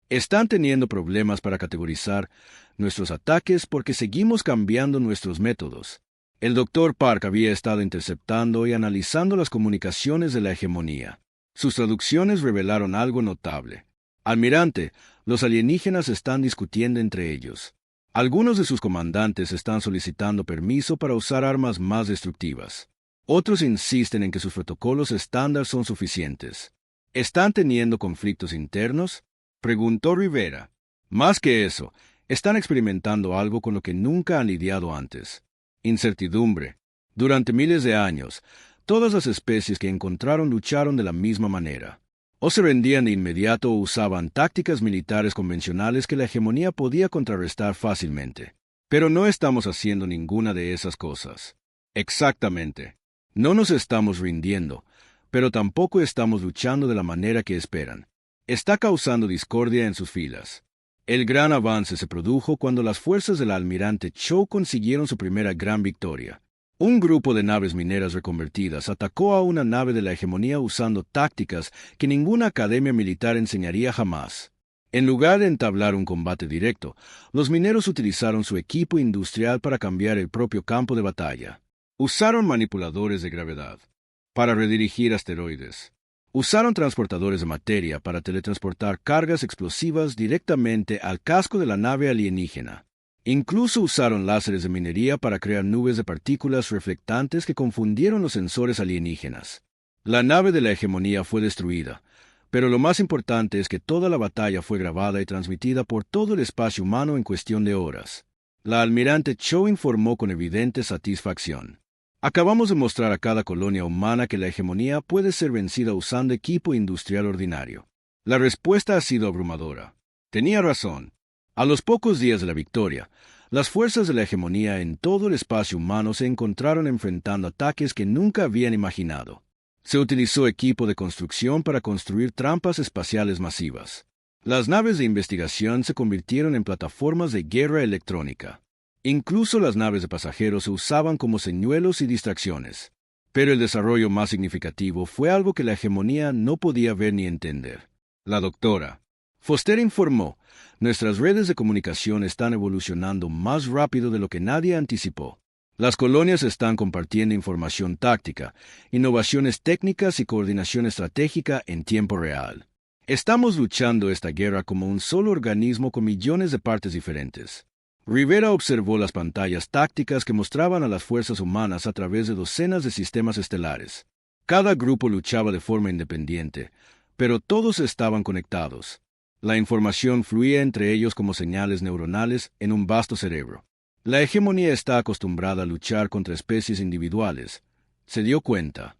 Están teniendo problemas para categorizar nuestros ataques porque seguimos cambiando nuestros métodos. El Dr. Park había estado interceptando y analizando las comunicaciones de la hegemonía. Sus traducciones revelaron algo notable. Almirante, los alienígenas están discutiendo entre ellos. Algunos de sus comandantes están solicitando permiso para usar armas más destructivas. Otros insisten en que sus protocolos estándar son suficientes. ¿Están teniendo conflictos internos?, preguntó Rivera. Más que eso, están experimentando algo con lo que nunca han lidiado antes: incertidumbre. Durante miles de años, todas las especies que encontraron lucharon de la misma manera. O se rendían de inmediato o usaban tácticas militares convencionales que la hegemonía podía contrarrestar fácilmente. Pero no estamos haciendo ninguna de esas cosas. Exactamente. No nos estamos rindiendo, pero tampoco estamos luchando de la manera que esperan. Está causando discordia en sus filas. El gran avance se produjo cuando las fuerzas del almirante Chow consiguieron su primera gran victoria. Un grupo de naves mineras reconvertidas atacó a una nave de la hegemonía usando tácticas que ninguna academia militar enseñaría jamás. En lugar de entablar un combate directo, los mineros utilizaron su equipo industrial para cambiar el propio campo de batalla. Usaron manipuladores de gravedad para redirigir asteroides. Usaron transportadores de materia para teletransportar cargas explosivas directamente al casco de la nave alienígena. Incluso usaron láseres de minería para crear nubes de partículas reflectantes que confundieron los sensores alienígenas. La nave de la hegemonía fue destruida, pero lo más importante es que toda la batalla fue grabada y transmitida por todo el espacio humano en cuestión de horas. La almirante Chow informó con evidente satisfacción: acabamos de mostrar a cada colonia humana que la hegemonía puede ser vencida usando equipo industrial ordinario. La respuesta ha sido abrumadora. Tenía razón. A los pocos días de la victoria, las fuerzas de la hegemonía en todo el espacio humano se encontraron enfrentando ataques que nunca habían imaginado. Se utilizó equipo de construcción para construir trampas espaciales masivas. Las naves de investigación se convirtieron en plataformas de guerra electrónica. Incluso las naves de pasajeros se usaban como señuelos y distracciones. Pero el desarrollo más significativo fue algo que la hegemonía no podía ver ni entender. La doctora Foster informó: nuestras redes de comunicación están evolucionando más rápido de lo que nadie anticipó. Las colonias están compartiendo información táctica, innovaciones técnicas y coordinación estratégica en tiempo real. Estamos luchando esta guerra como un solo organismo con millones de partes diferentes. Rivera observó las pantallas tácticas que mostraban a las fuerzas humanas a través de docenas de sistemas estelares. Cada grupo luchaba de forma independiente, pero todos estaban conectados. La información fluía entre ellos como señales neuronales en un vasto cerebro. La hegemonía está acostumbrada a luchar contra especies individuales. Se dio cuenta.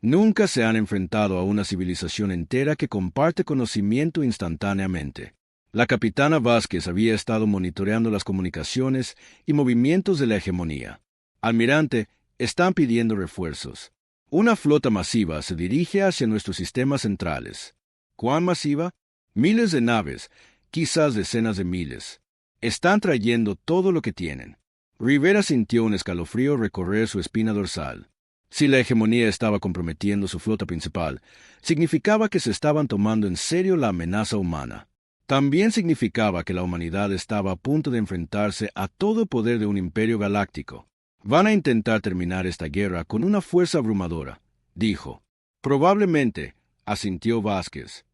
Nunca se han enfrentado a una civilización entera que comparte conocimiento instantáneamente. La capitana Vázquez había estado monitoreando las comunicaciones y movimientos de la hegemonía. Almirante, están pidiendo refuerzos. Una flota masiva se dirige hacia nuestros sistemas centrales. ¿Cuán masiva? Miles de naves, quizás decenas de miles. Están trayendo todo lo que tienen. Rivera sintió un escalofrío recorrer su espina dorsal. Si la hegemonía estaba comprometiendo su flota principal, significaba que se estaban tomando en serio la amenaza humana. También significaba que la humanidad estaba a punto de enfrentarse a todo el poder de un imperio galáctico. Van a intentar terminar esta guerra con una fuerza abrumadora, dijo. Probablemente, asintió Vázquez.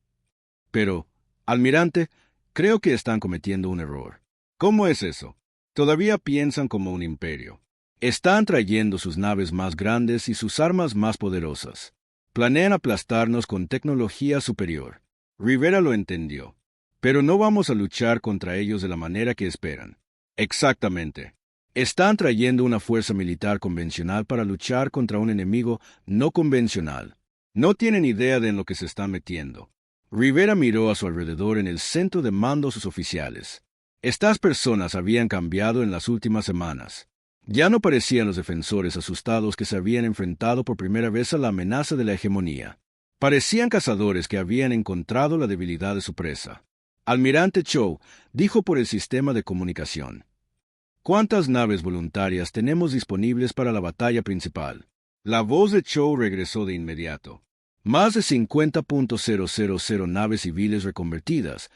Pero, almirante, creo que están cometiendo un error. ¿Cómo es eso? Todavía piensan como un imperio. Están trayendo sus naves más grandes y sus armas más poderosas. Planean aplastarnos con tecnología superior. Rivera lo entendió. Pero no vamos a luchar contra ellos de la manera que esperan. Exactamente. Están trayendo una fuerza militar convencional para luchar contra un enemigo no convencional. No tienen idea de en lo que se están metiendo. Rivera miró a su alrededor en el centro de mando a sus oficiales. Estas personas habían cambiado en las últimas semanas. Ya no parecían los defensores asustados que se habían enfrentado por primera vez a la amenaza de la hegemonía. Parecían cazadores que habían encontrado la debilidad de su presa. Almirante Chow dijo por el sistema de comunicación. ¿Cuántas naves voluntarias tenemos disponibles para la batalla principal? La voz de Chow regresó de inmediato. Más de 50.000 naves civiles reconvertidas,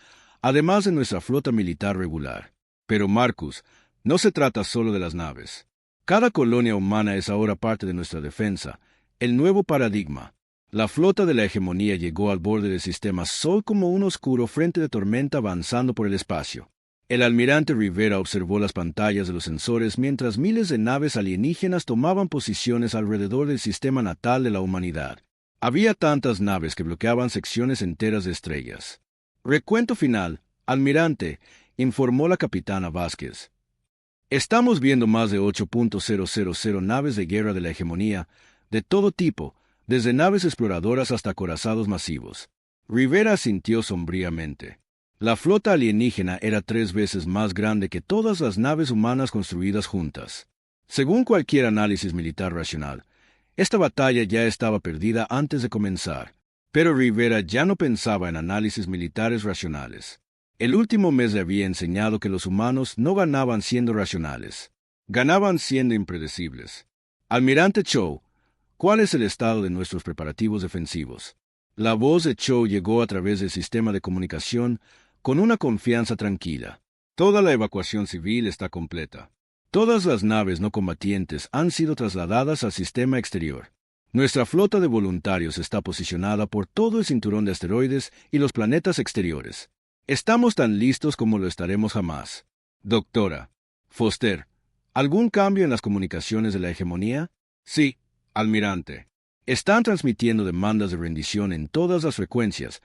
además de nuestra flota militar regular. Pero Marcus, no se trata solo de las naves. Cada colonia humana es ahora parte de nuestra defensa, el nuevo paradigma. La flota de la hegemonía llegó al borde del sistema Sol como un oscuro frente de tormenta avanzando por el espacio. El almirante Rivera observó las pantallas de los sensores mientras miles de naves alienígenas tomaban posiciones alrededor del sistema natal de la humanidad. Había tantas naves que bloqueaban secciones enteras de estrellas. Recuento final, almirante, informó la capitana Vázquez. Estamos viendo más de 8.000 naves de guerra de la hegemonía, de todo tipo, desde naves exploradoras hasta acorazados masivos. Rivera asintió sombríamente. La flota alienígena era 3 veces más grande que todas las naves humanas construidas juntas. Según cualquier análisis militar racional, esta batalla ya estaba perdida antes de comenzar. Pero Rivera ya no pensaba en análisis militares racionales. El último mes le había enseñado que los humanos no ganaban siendo racionales. Ganaban siendo impredecibles. Almirante Chow, ¿cuál es el estado de nuestros preparativos defensivos? La voz de Chow llegó a través del sistema de comunicación con una confianza tranquila. Toda la evacuación civil está completa. Todas las naves no combatientes han sido trasladadas al sistema exterior. Nuestra flota de voluntarios está posicionada por todo el cinturón de asteroides y los planetas exteriores. Estamos tan listos como lo estaremos jamás. Doctora Foster, ¿algún cambio en las comunicaciones de la hegemonía? Sí, almirante. Están transmitiendo demandas de rendición en todas las frecuencias,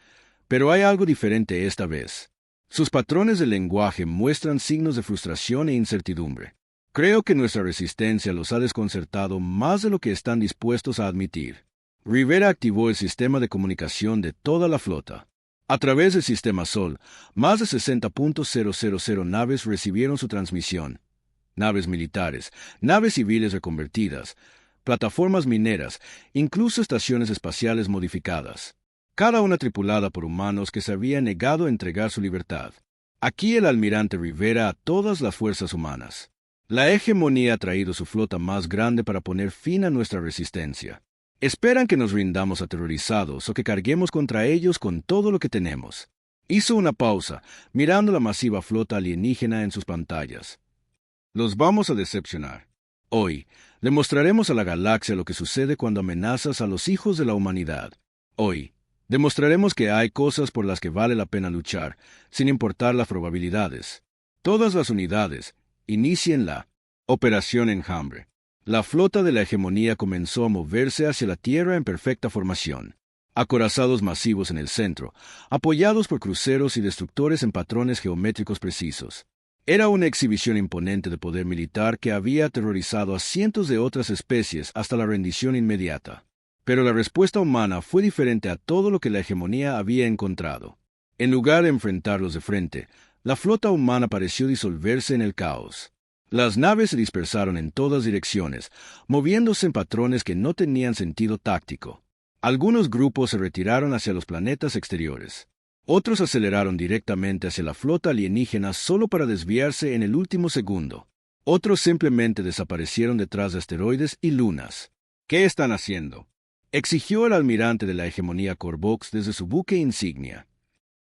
pero hay algo diferente esta vez. Sus patrones de lenguaje muestran signos de frustración e incertidumbre. Creo que nuestra resistencia los ha desconcertado más de lo que están dispuestos a admitir. Rivera activó el sistema de comunicación de toda la flota. A través del sistema Sol, más de 60.000 naves recibieron su transmisión. Naves militares, naves civiles reconvertidas, plataformas mineras, incluso estaciones espaciales modificadas. Cada una tripulada por humanos que se habían negado a entregar su libertad. Aquí el almirante Rivera a todas las fuerzas humanas. La hegemonía ha traído su flota más grande para poner fin a nuestra resistencia. Esperan que nos rindamos aterrorizados o que carguemos contra ellos con todo lo que tenemos. Hizo una pausa, mirando la masiva flota alienígena en sus pantallas. Los vamos a decepcionar. Hoy, le mostraremos a la galaxia lo que sucede cuando amenazas a los hijos de la humanidad. Hoy, demostraremos que hay cosas por las que vale la pena luchar, sin importar las probabilidades. Todas las unidades, inicien la Operación Enjambre. La flota de la hegemonía comenzó a moverse hacia la Tierra en perfecta formación. Acorazados masivos en el centro, apoyados por cruceros y destructores en patrones geométricos precisos. Era una exhibición imponente de poder militar que había aterrorizado a cientos de otras especies hasta la rendición inmediata. Pero la respuesta humana fue diferente a todo lo que la hegemonía había encontrado. En lugar de enfrentarlos de frente, la flota humana pareció disolverse en el caos. Las naves se dispersaron en todas direcciones, moviéndose en patrones que no tenían sentido táctico. Algunos grupos se retiraron hacia los planetas exteriores. Otros aceleraron directamente hacia la flota alienígena solo para desviarse en el último segundo. Otros simplemente desaparecieron detrás de asteroides y lunas. ¿Qué están haciendo?, exigió el almirante de la hegemonía Corvox desde su buque insignia.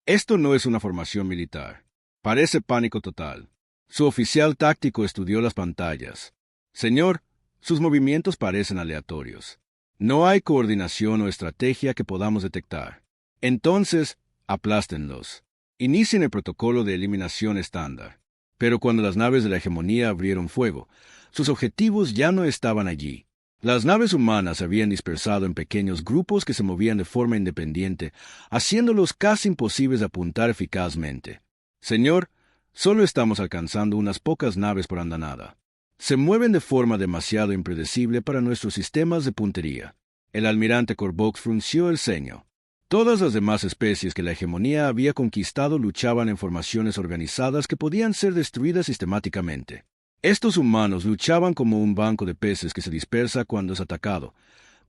Esto no es una formación militar. Parece pánico total. Su oficial táctico estudió las pantallas. Señor, sus movimientos parecen aleatorios. No hay coordinación o estrategia que podamos detectar. Entonces, aplástenlos. Inicien el protocolo de eliminación estándar. Pero cuando las naves de la hegemonía abrieron fuego, sus objetivos ya no estaban allí. Las naves humanas se habían dispersado en pequeños grupos que se movían de forma independiente, haciéndolos casi imposibles de apuntar eficazmente. Señor, solo estamos alcanzando unas pocas naves por andanada. Se mueven de forma demasiado impredecible para nuestros sistemas de puntería. El almirante Corvox frunció el ceño. Todas las demás especies que la hegemonía había conquistado luchaban en formaciones organizadas que podían ser destruidas sistemáticamente. Estos humanos luchaban como un banco de peces que se dispersa cuando es atacado,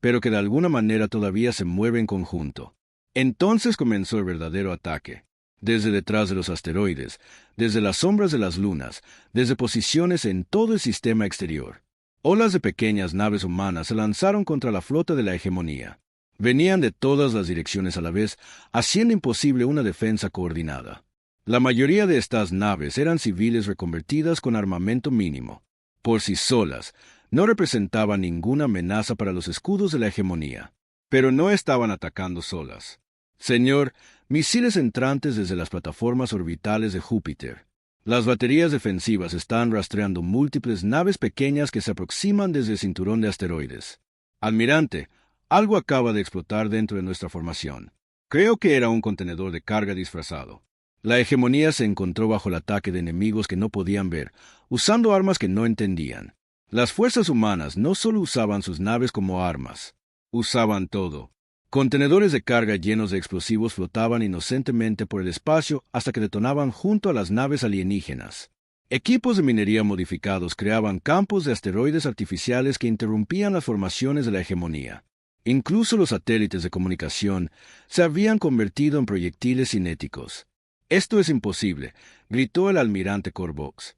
pero que de alguna manera todavía se mueve en conjunto. Entonces comenzó el verdadero ataque. Desde detrás de los asteroides, desde las sombras de las lunas, desde posiciones en todo el sistema exterior. Olas de pequeñas naves humanas se lanzaron contra la flota de la hegemonía. Venían de todas las direcciones a la vez, haciendo imposible una defensa coordinada. La mayoría de estas naves eran civiles reconvertidas con armamento mínimo. Por sí solas, no representaban ninguna amenaza para los escudos de la hegemonía. Pero no estaban atacando solas. Señor, misiles entrantes desde las plataformas orbitales de Júpiter. Las baterías defensivas están rastreando múltiples naves pequeñas que se aproximan desde el cinturón de asteroides. Almirante, algo acaba de explotar dentro de nuestra formación. Creo que era un contenedor de carga disfrazado. La hegemonía se encontró bajo el ataque de enemigos que no podían ver, usando armas que no entendían. Las fuerzas humanas no solo usaban sus naves como armas, usaban todo. Contenedores de carga llenos de explosivos flotaban inocentemente por el espacio hasta que detonaban junto a las naves alienígenas. Equipos de minería modificados creaban campos de asteroides artificiales que interrumpían las formaciones de la hegemonía. Incluso los satélites de comunicación se habían convertido en proyectiles cinéticos. «Esto es imposible», gritó el almirante Corvox.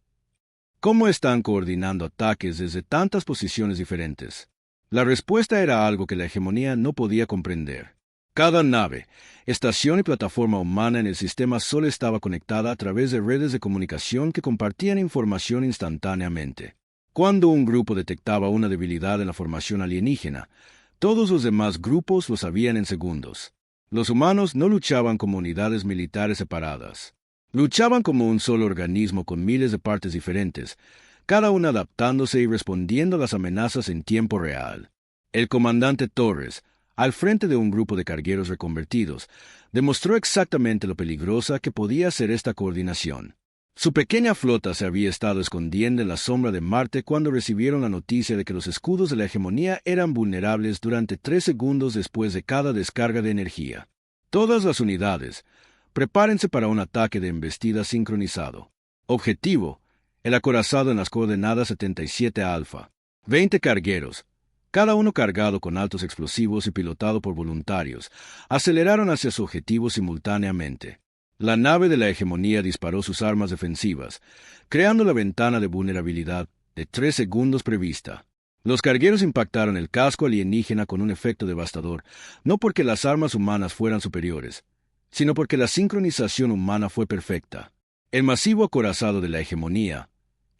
«¿Cómo están coordinando ataques desde tantas posiciones diferentes?». La respuesta era algo que la hegemonía no podía comprender. Cada nave, estación y plataforma humana en el sistema solo estaba conectada a través de redes de comunicación que compartían información instantáneamente. Cuando un grupo detectaba una debilidad en la formación alienígena, todos los demás grupos lo sabían en segundos. Los humanos no luchaban como unidades militares separadas. Luchaban como un solo organismo con miles de partes diferentes, cada una adaptándose y respondiendo a las amenazas en tiempo real. El comandante Torres, al frente de un grupo de cargueros reconvertidos, demostró exactamente lo peligrosa que podía ser esta coordinación. Su pequeña flota se había estado escondiendo en la sombra de Marte cuando recibieron la noticia de que los escudos de la hegemonía eran vulnerables durante 3 segundos después de cada descarga de energía. Todas las unidades, prepárense para un ataque de embestida sincronizado. Objetivo: el acorazado en las coordenadas 77 Alfa. 20 cargueros, cada uno cargado con altos explosivos y pilotado por voluntarios, aceleraron hacia su objetivo simultáneamente. La nave de la hegemonía disparó sus armas defensivas, creando la ventana de vulnerabilidad de 3 segundos prevista. Los cargueros impactaron el casco alienígena con un efecto devastador, no porque las armas humanas fueran superiores, sino porque la sincronización humana fue perfecta. El masivo acorazado de la hegemonía,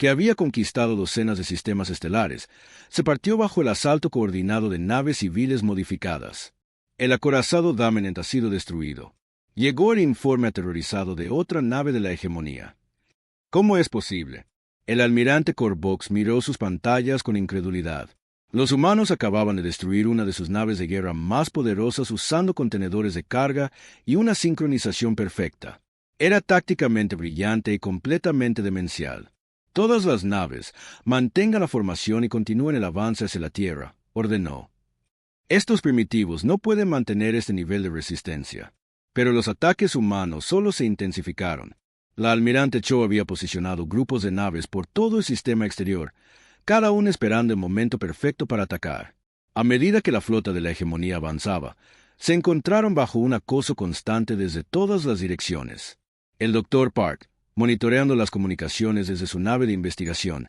que había conquistado docenas de sistemas estelares, se partió bajo el asalto coordinado de naves civiles modificadas. El acorazado Damen ha sido destruido. Llegó el informe aterrorizado de otra nave de la hegemonía. ¿Cómo es posible? El almirante Corvox miró sus pantallas con incredulidad. Los humanos acababan de destruir una de sus naves de guerra más poderosas usando contenedores de carga y una sincronización perfecta. Era tácticamente brillante y completamente demencial. Todas las naves, mantengan la formación y continúen el avance hacia la Tierra, ordenó. Estos primitivos no pueden mantener este nivel de resistencia. Pero los ataques humanos solo se intensificaron. La almirante Cho había posicionado grupos de naves por todo el sistema exterior, cada una esperando el momento perfecto para atacar. A medida que la flota de la hegemonía avanzaba, se encontraron bajo un acoso constante desde todas las direcciones. El Dr. Park, monitoreando las comunicaciones desde su nave de investigación,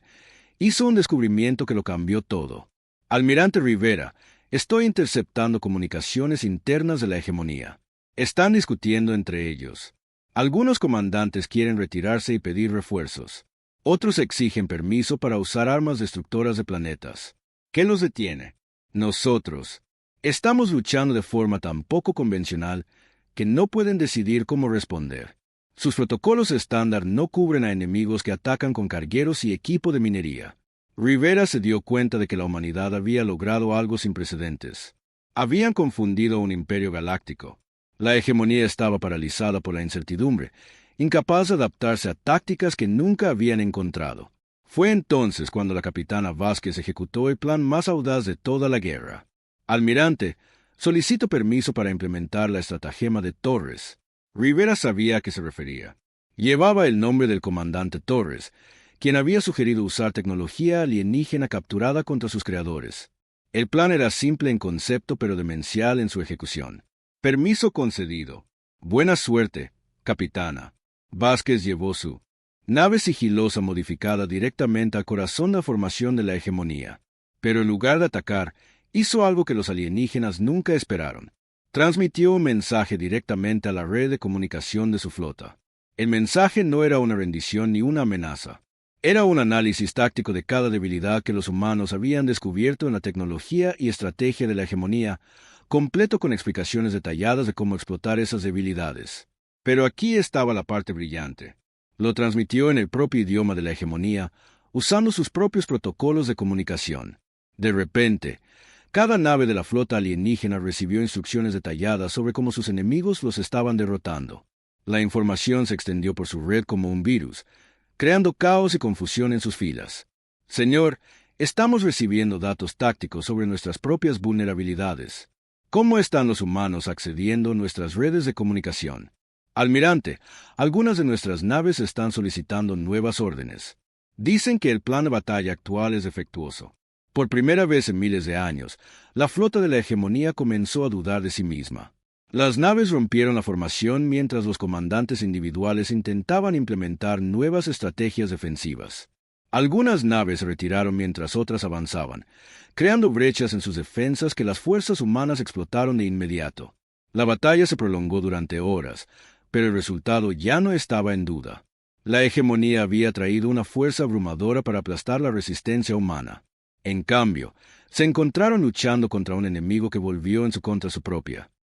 hizo un descubrimiento que lo cambió todo. Almirante Rivera, estoy interceptando comunicaciones internas de la hegemonía. Están discutiendo entre ellos. Algunos comandantes quieren retirarse y pedir refuerzos. Otros exigen permiso para usar armas destructoras de planetas. ¿Qué los detiene? Nosotros. Estamos luchando de forma tan poco convencional que no pueden decidir cómo responder. Sus protocolos estándar no cubren a enemigos que atacan con cargueros y equipo de minería. Rivera se dio cuenta de que la humanidad había logrado algo sin precedentes. Habían confundido a un imperio galáctico. La hegemonía estaba paralizada por la incertidumbre, incapaz de adaptarse a tácticas que nunca habían encontrado. Fue entonces cuando la capitana Vázquez ejecutó el plan más audaz de toda la guerra. Almirante, solicito permiso para implementar la estratagema de Torres. Rivera sabía a qué se refería. Llevaba el nombre del comandante Torres, quien había sugerido usar tecnología alienígena capturada contra sus creadores. El plan era simple en concepto pero demencial en su ejecución. Permiso concedido. Buena suerte, capitana. Vázquez llevó su nave sigilosa modificada directamente al corazón de la formación de la hegemonía. Pero en lugar de atacar, hizo algo que los alienígenas nunca esperaron. Transmitió un mensaje directamente a la red de comunicación de su flota. El mensaje no era una rendición ni una amenaza. Era un análisis táctico de cada debilidad que los humanos habían descubierto en la tecnología y estrategia de la hegemonía, completo con explicaciones detalladas de cómo explotar esas debilidades. Pero aquí estaba la parte brillante. Lo transmitió en el propio idioma de la hegemonía, usando sus propios protocolos de comunicación. De repente, cada nave de la flota alienígena recibió instrucciones detalladas sobre cómo sus enemigos los estaban derrotando. La información se extendió por su red como un virus, creando caos y confusión en sus filas. Señor, estamos recibiendo datos tácticos sobre nuestras propias vulnerabilidades. ¿Cómo están los humanos accediendo a nuestras redes de comunicación? Almirante, algunas de nuestras naves están solicitando nuevas órdenes. Dicen que el plan de batalla actual es defectuoso. Por primera vez en miles de años, la flota de la hegemonía comenzó a dudar de sí misma. Las naves rompieron la formación mientras los comandantes individuales intentaban implementar nuevas estrategias defensivas. Algunas naves se retiraron mientras otras avanzaban, creando brechas en sus defensas que las fuerzas humanas explotaron de inmediato. La batalla se prolongó durante horas, pero el resultado ya no estaba en duda. La hegemonía había traído una fuerza abrumadora para aplastar la resistencia humana. En cambio, se encontraron luchando contra un enemigo que volvió en su contra su propia.